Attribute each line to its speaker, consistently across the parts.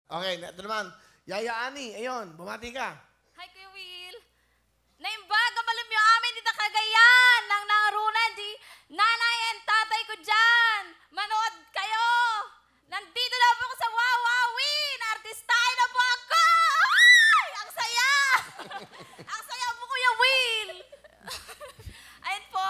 Speaker 1: Okay, ito naman. Yaya Ani, ayun, bumati ka.
Speaker 2: Hi, Kuya Will. Naimbaga malam yung amin dito Cagayan ng nangarunan di nanay and tatay ko dyan. Manood kayo. Nandito na po ako sa Wawawin. Artistahin na po ako. Ay, ang saya. Ang saya po, Kuya Will. Ayun po.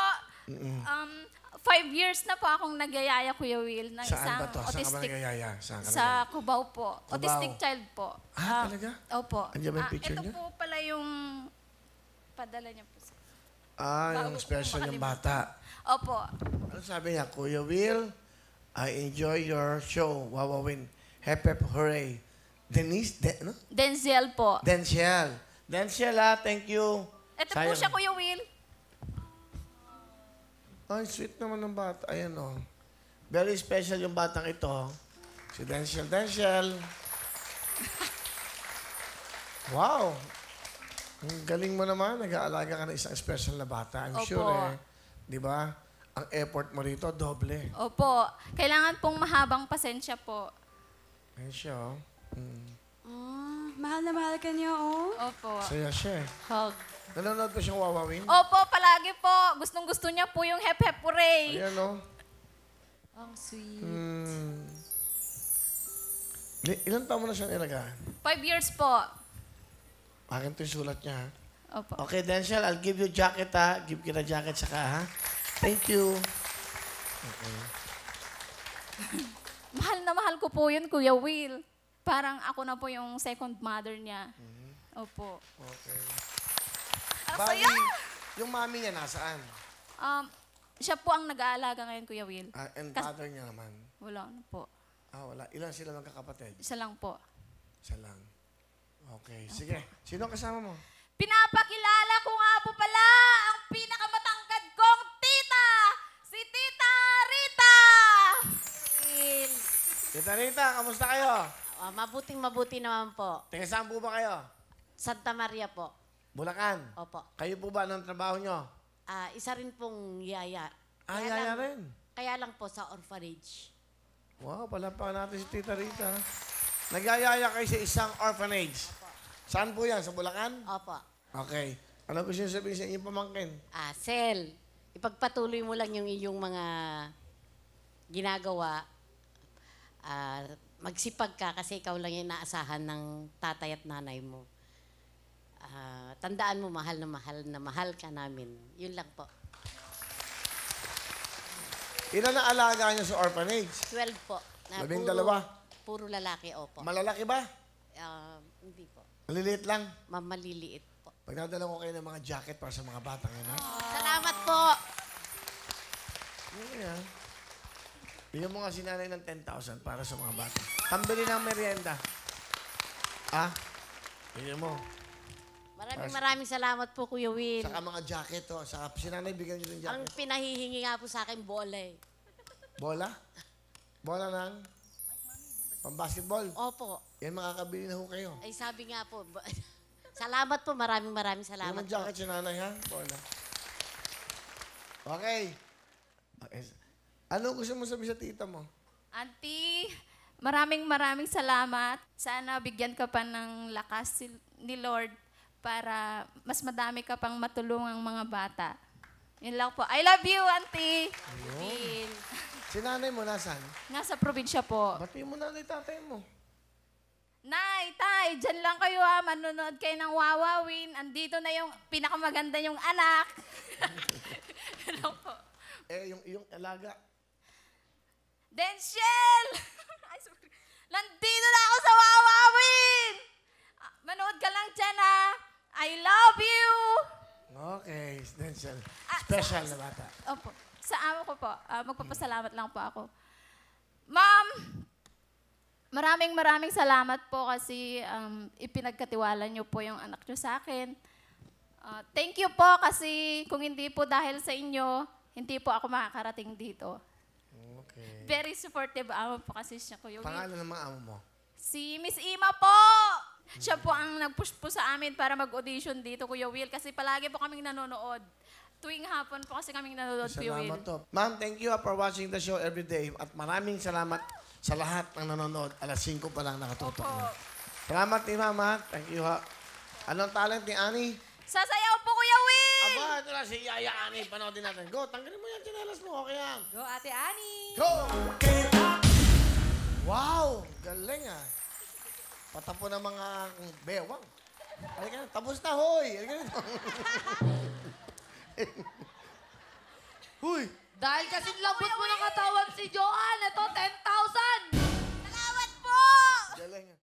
Speaker 2: 5 years na po akong nagyayaya, Kuya Will, ng
Speaker 1: Saan
Speaker 2: isang
Speaker 1: ba to? Saan ka ba
Speaker 2: autistic
Speaker 1: nagayaya? Saan ka
Speaker 2: sa Cubao po.
Speaker 1: Cubao.
Speaker 2: Autistic child po.
Speaker 1: Talaga?
Speaker 2: Opo.
Speaker 1: Andiyan ba yung picture
Speaker 2: ito
Speaker 1: niya?
Speaker 2: po pala yung padala niya po.
Speaker 1: Yung
Speaker 2: Bago
Speaker 1: special
Speaker 2: ko
Speaker 1: yung
Speaker 2: makalimutan.
Speaker 1: bata.
Speaker 2: Opo.
Speaker 1: Ano sabi niya? Kuya Will, I enjoy your show. Wawawin. Hep hep hooray. Denise, no?
Speaker 2: Denzel po.
Speaker 1: Denzel. Denzel, thank you.
Speaker 2: Ito po siya, Kuya Will.
Speaker 1: Ay, sweet naman ng bata. Ayan, oh. Very special yung batang ito. Si Denzel. Denzel. Wow. Ang galing mo naman. Nag-aalaga ka ng isang special na bata. I'm
Speaker 2: Opo.
Speaker 1: sure, di ba? Ang effort mo rito, doble.
Speaker 2: Opo. Kailangan pong mahabang pasensya po.
Speaker 1: Ayan siya, oh.
Speaker 3: Mahal na mahal ka niya, oh.
Speaker 2: Opo.
Speaker 1: Saya siya, eh.
Speaker 2: Hug.
Speaker 1: Nanonood pa siyang wawawin?
Speaker 2: Opo, palagi po. Gustong-gusto niya po yung Hep Hep Hooray.
Speaker 1: Ayan, oh.
Speaker 3: Ang sweet.
Speaker 1: Ilan taon mo na siya nilagaan?
Speaker 2: 5 years po.
Speaker 1: Akin ito yung sulat niya, ha?
Speaker 2: Opo.
Speaker 1: Okay, Denzel, I'll give you jacket, ha? Give kita jacket saka, ha? Thank you.
Speaker 2: Mahal na mahal ko po yun, Kuya Will. Parang ako na po yung second mother niya. Opo.
Speaker 1: Okay.
Speaker 2: Ang
Speaker 1: Bali,
Speaker 2: saya!
Speaker 1: yung mami niya nasaan?
Speaker 2: Siya po ang nag-aalaga ngayon, Kuya Will.
Speaker 1: And
Speaker 2: Kas-
Speaker 1: father niya naman?
Speaker 2: Wala na po.
Speaker 1: Wala. Ilan sila magkakapatid?
Speaker 2: Isa lang po.
Speaker 1: Isa lang. Okay. Sige. Sino ang kasama mo?
Speaker 2: Pinapakilala ko nga po pala ang pinakamatangkad kong tita! Si Tita Rita!
Speaker 1: Tita Rita, kamusta kayo?
Speaker 4: Mabuting-mabuti naman po.
Speaker 1: Taga saan po ba kayo?
Speaker 4: Santa Maria po.
Speaker 1: Bulacan?
Speaker 4: Opo.
Speaker 1: Kayo po ba ng trabaho nyo?
Speaker 4: Isa rin pong yaya.
Speaker 1: Yaya rin.
Speaker 4: Kaya lang po sa orphanage.
Speaker 1: Wow, palapakan natin si Tita Rita. Nagyayaya kayo sa isang orphanage. Saan po yan? Sa Bulacan?
Speaker 4: Opo.
Speaker 1: Okay. Ano gusto niyo sabihin sa inyong pamangkin?
Speaker 4: Sel, ipagpatuloy mo lang yung iyong mga ginagawa. Magsipag ka kasi ikaw lang yung naasahan ng tatay at nanay mo. Tandaan mo, mahal na mahal ka namin. Yun lang po.
Speaker 1: Ilan na alaga niyo sa orphanage?
Speaker 4: 12 po.
Speaker 1: 12?
Speaker 4: Puro lalaki, opo.
Speaker 1: Malalaki ba?
Speaker 4: Hindi po.
Speaker 1: Maliliit lang?
Speaker 4: Maliliit po.
Speaker 1: Pagdadala ko kayo ng mga jacket para sa mga batang yun, ha?
Speaker 4: Salamat po.
Speaker 1: Yeah. Bigyan mo nga si nanay ng 10,000 para sa mga bata. Pambili ng merienda. Bigyan mo.
Speaker 4: Maraming salamat po, Kuya Will.
Speaker 1: Saka mga jacket, oh. Saka si nanay bigyan niyo ng
Speaker 4: Ang
Speaker 1: jacket.
Speaker 4: pinahihingi nga po sa akin, bola eh.
Speaker 1: Bola? Bola ng pambasketball.
Speaker 4: Opo.
Speaker 1: Yan, makakabili na ho kayo.
Speaker 4: Ay sabi nga po, salamat po, maraming
Speaker 1: Bigyan
Speaker 4: salamat
Speaker 1: mo ng jacket si nanay, ha? Bola. Okay. Ano gusto mo sabihin sa tita mo?
Speaker 2: Auntie, maraming salamat. Sana bigyan ka pa ng lakas ni Lord para mas madami ka pang matulungang mga bata. Yun lang po. I love you, Auntie.
Speaker 4: Will.
Speaker 1: Si nanay mo nasaan?
Speaker 2: Nasa probinsya po.
Speaker 1: Batiin mo nanay tatay mo.
Speaker 2: Nay, tay, dyan lang kayo ha. Manonood kayo ng Wawawin. Andito na yung pinakamaganda yung anak. Yun lang po.
Speaker 1: Yung iyong alaga.
Speaker 2: Denzel! Ay, sorry. Nandito na ako sa Wawawin! Manood ka lang dyan ha. I love you!
Speaker 1: Okay, Denzel. Special na bata.
Speaker 2: Opo. Sa amo ko po, magpapasalamat lang po ako. Ma'am, maraming salamat po kasi ipinagkatiwala niyo po yung anak niyo sa akin. Thank you po kasi kung hindi po dahil sa inyo, hindi po ako makakarating dito.
Speaker 1: Okay.
Speaker 2: Very supportive amo po kasi siya, Kuya Will.
Speaker 1: Pangalan ng mga amo mo?
Speaker 2: Si Miss Ima po! Siya po ang nag-push po sa amin para mag-audition dito, Kuya Will, kasi palagi po kaming nanonood. Tuwing hapon po kasi kaming nanonood, Kuya Will.
Speaker 1: Salamat to. Ma'am, thank you for watching the show every day. At maraming salamat sa lahat ng nanonood. Alas 5 pa lang nakatutok na. Salamat ni Mama. Thank you, ha. Anong talent ni Ani?
Speaker 2: Sasayaw po, Kuya Will!
Speaker 1: Aba, ito na si Yaya Ani. Panoodin natin. Go, tanggalin mo yan, chinelas mo. Okay yan.
Speaker 3: Go, Ate Annie!
Speaker 1: Go! Wow! Galing, ah. Patapo ng mga bewang. Halika na, tapos na, hoy! Halika na. Huy!
Speaker 5: Dahil kasi lambot mo ng katawan si Joanne, ito 10,000!
Speaker 2: Salamat po!
Speaker 1: Galing, ah.